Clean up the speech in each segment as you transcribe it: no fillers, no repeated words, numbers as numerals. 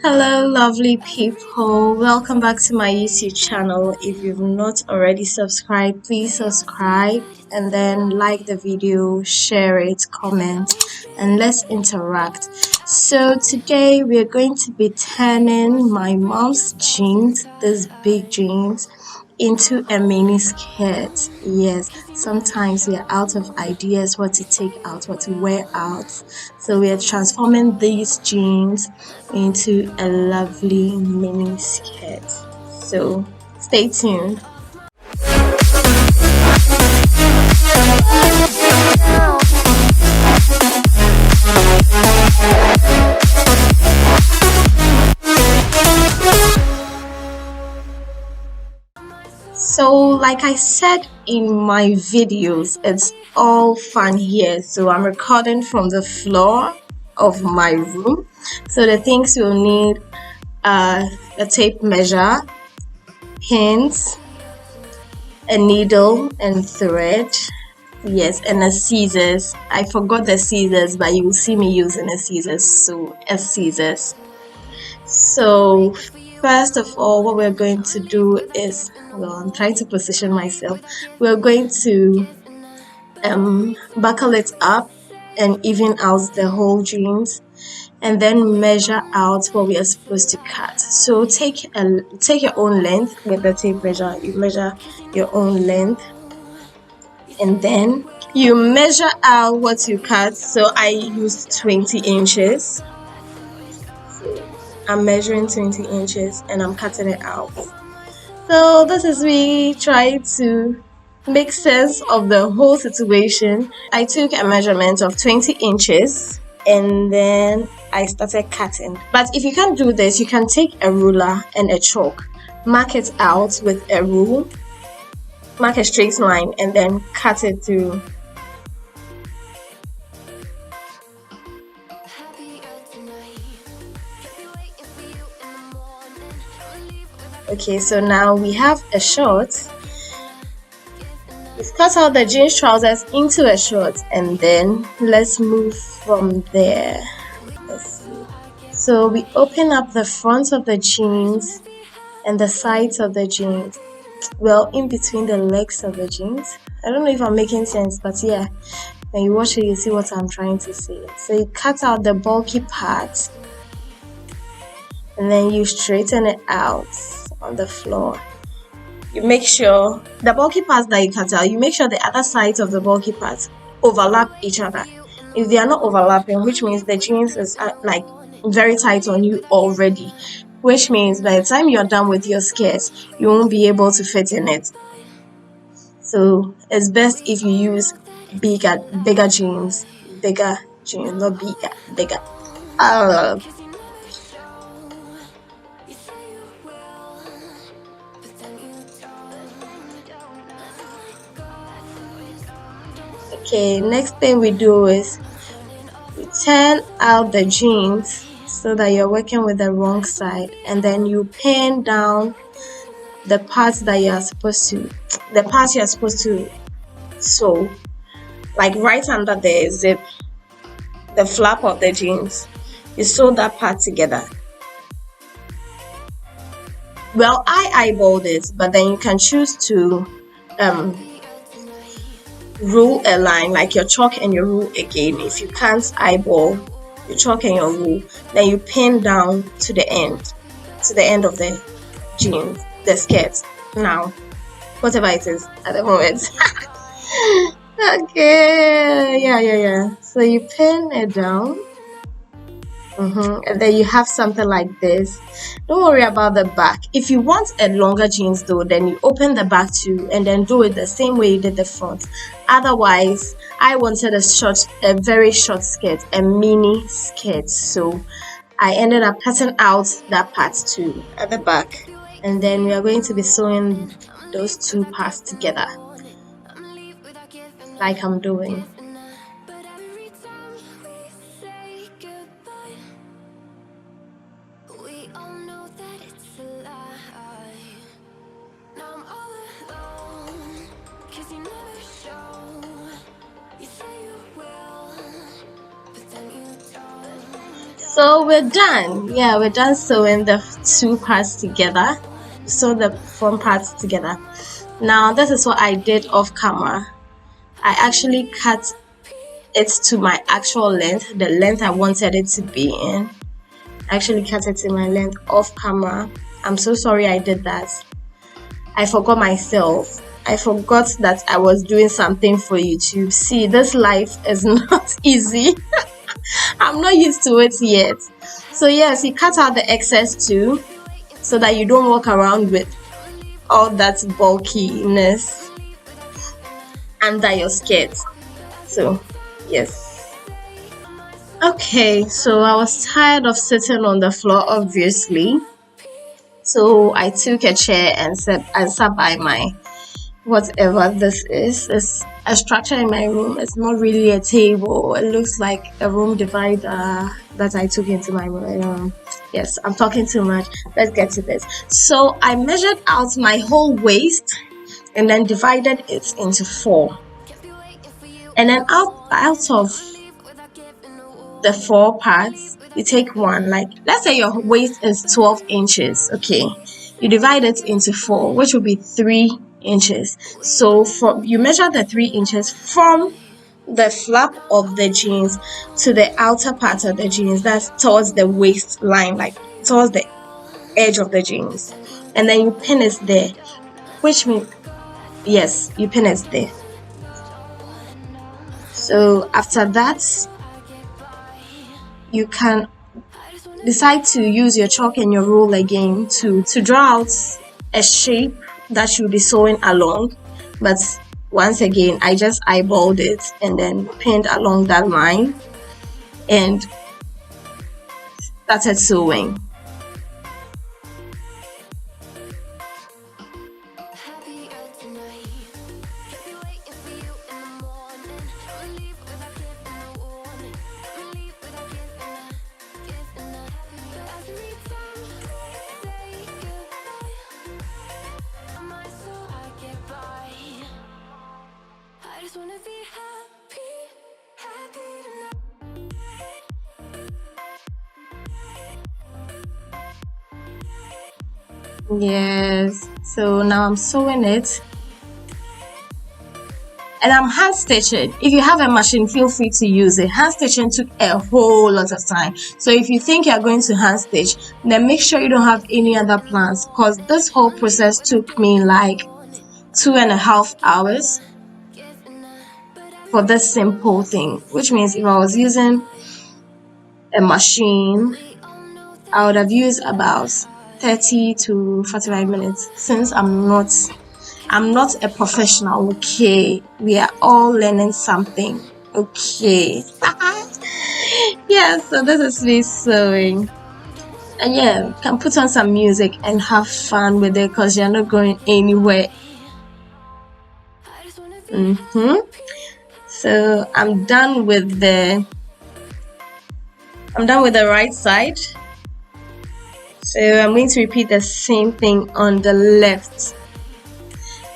Hello, lovely people. Welcome back to my YouTube channel. If you've not already subscribed, please subscribe and then like the video, share it, comment, and let's interact. So today we are going to be turning my mom's jeans, these big jeans, into a mini skirt. Yes, sometimes we are out of ideas what to take out, what to wear out. So we are transforming these jeans into a lovely mini skirt. So stay tuned. So like I said in my videos, it's all fun here. So I'm recording from the floor of my room. So the things you'll need are a tape measure, pins, a needle and thread. Yes, and a scissors. I forgot the scissors, but you will see me using a scissors. So a scissors. So first of all, what we're going to do is, well, I'm trying to position myself. We're going to buckle it up and even out the whole jeans, and then measure out what we are supposed to cut. So take your own length with the tape measure. You measure your own length, and then you measure out what you cut. So I used 20 inches. I'm measuring 20 inches and I'm cutting it out. So this is me trying to make sense of the whole situation. I took a measurement of 20 inches and then I started cutting. But if you can't do this, you can take a ruler and a chalk, mark it out with a rule, mark a straight line, and then cut it through. Okay, so now we have a short. We've cut out the jeans trousers into a short, and then let's move from there. Let's see. So we open up the front of the jeans and the sides of the jeans. Well, in between the legs of the jeans. I don't know if I'm making sense, but yeah, when you watch it, you see what I'm trying to say. So you cut out the bulky part, and then you straighten it out on the floor. You make sure the bulky parts that you cut out, you make sure the other sides of the bulky parts overlap each other. If they are not overlapping, which means the jeans is like very tight on you already, which means by the time you're done with your skirt, you won't be able to fit in it. So it's best if you use bigger jeans, not bigger. Okay, next thing we do is we turn out the jeans so that you're working with the wrong side, and then you pin down the parts that you're supposed to sew, like right under the zip, the flap of the jeans. You sew that part together. Well, I eyeballed it, but then you can choose to rule a line, like your chalk and your rule again. If you can't eyeball your chalk and your rule, then you pin down to the end of the jeans, the skirt. Now, whatever it is at the moment. Okay, yeah. So you pin it down. And then you have something like this. Don't worry about the back. If you want a longer jeans though, then you open the back too and then do it the same way you did the front. Otherwise, I wanted a very short skirt, a mini skirt. So I ended up cutting out that part too at the back. And then we are going to be sewing those two parts together, like I'm doing. So we're done. Yeah, we're done sewing the two parts together. Sew the front parts together. Now this is what I did off camera. I actually cut it to my actual length, the length I wanted it to be in. I actually cut it to my length off camera. I'm so sorry I did that. I forgot myself. I forgot that I was doing something for YouTube. See, this life is not easy. I'm not used to it yet. So yes, you cut out the excess too, so that you don't walk around with all that bulkiness under your skirt. So yes. Okay, so I was tired of sitting on the floor, obviously. So I took a chair and sat by my whatever this is. It's a structure in my room. It's not really a table. It looks like a room divider that I took into my room. Yes, I'm talking too much. Let's get to this. So I measured out my whole waist and then divided it into 4. And then out of the 4 parts, you take one. Like, let's say your waist is 12 inches. Okay, you divide it into 4, which will be 3 inches. So you measure the 3 inches from the flap of the jeans to the outer part of the jeans. That's towards the waistline, like towards the edge of the jeans, and then you pin it there, which means yes, you pin it there. So after that, you can decide to use your chalk and your rule again to draw out a shape that you'll be sewing along. But once again, I just eyeballed it and then pinned along that line and started sewing. Yes, so now I'm sewing it and I'm hand stitching. If you have a machine, feel free to use it. Hand stitching took a whole lot of time. So if you think you're going to hand stitch, then make sure you don't have any other plans, because this whole process took me like 2.5 hours for this simple thing, which means if I was using a machine, I would have used about 30 to 45 minutes. Since I'm not a professional, okay? We are all learning something, okay? Yeah, so this is me sewing. And yeah, you can put on some music and have fun with it because you're not going anywhere. So I'm done with the right side. So I'm going to repeat the same thing on the left.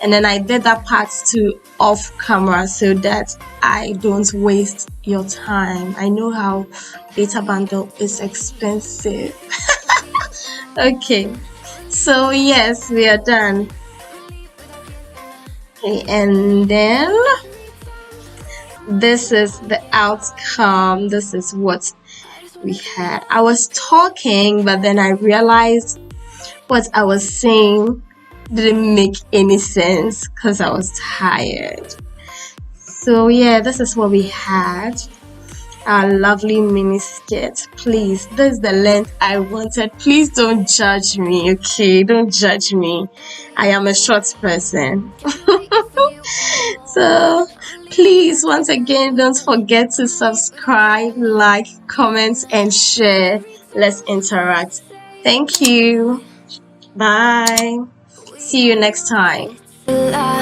And then I did that part too off camera so that I don't waste your time. I know how data bundle is expensive. Okay, so yes, we are done. Okay, and then this is the outcome. This is what we had. I was talking, but then I realized what I was saying didn't make any sense because I was tired. So yeah, this is what we had. Our lovely mini skirt. Please, this is the length I wanted. Please don't judge me, okay? Don't judge me. I am a short person. So please, once again, don't forget to subscribe, like, comment, and share. Let's interact. Thank you. Bye. See you next time. Now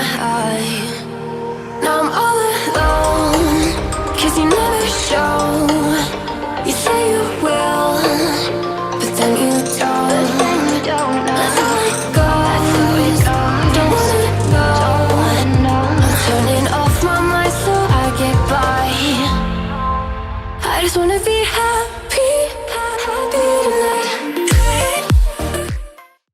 I'm all alone, 'cause you never show. You say you will, but then you don't.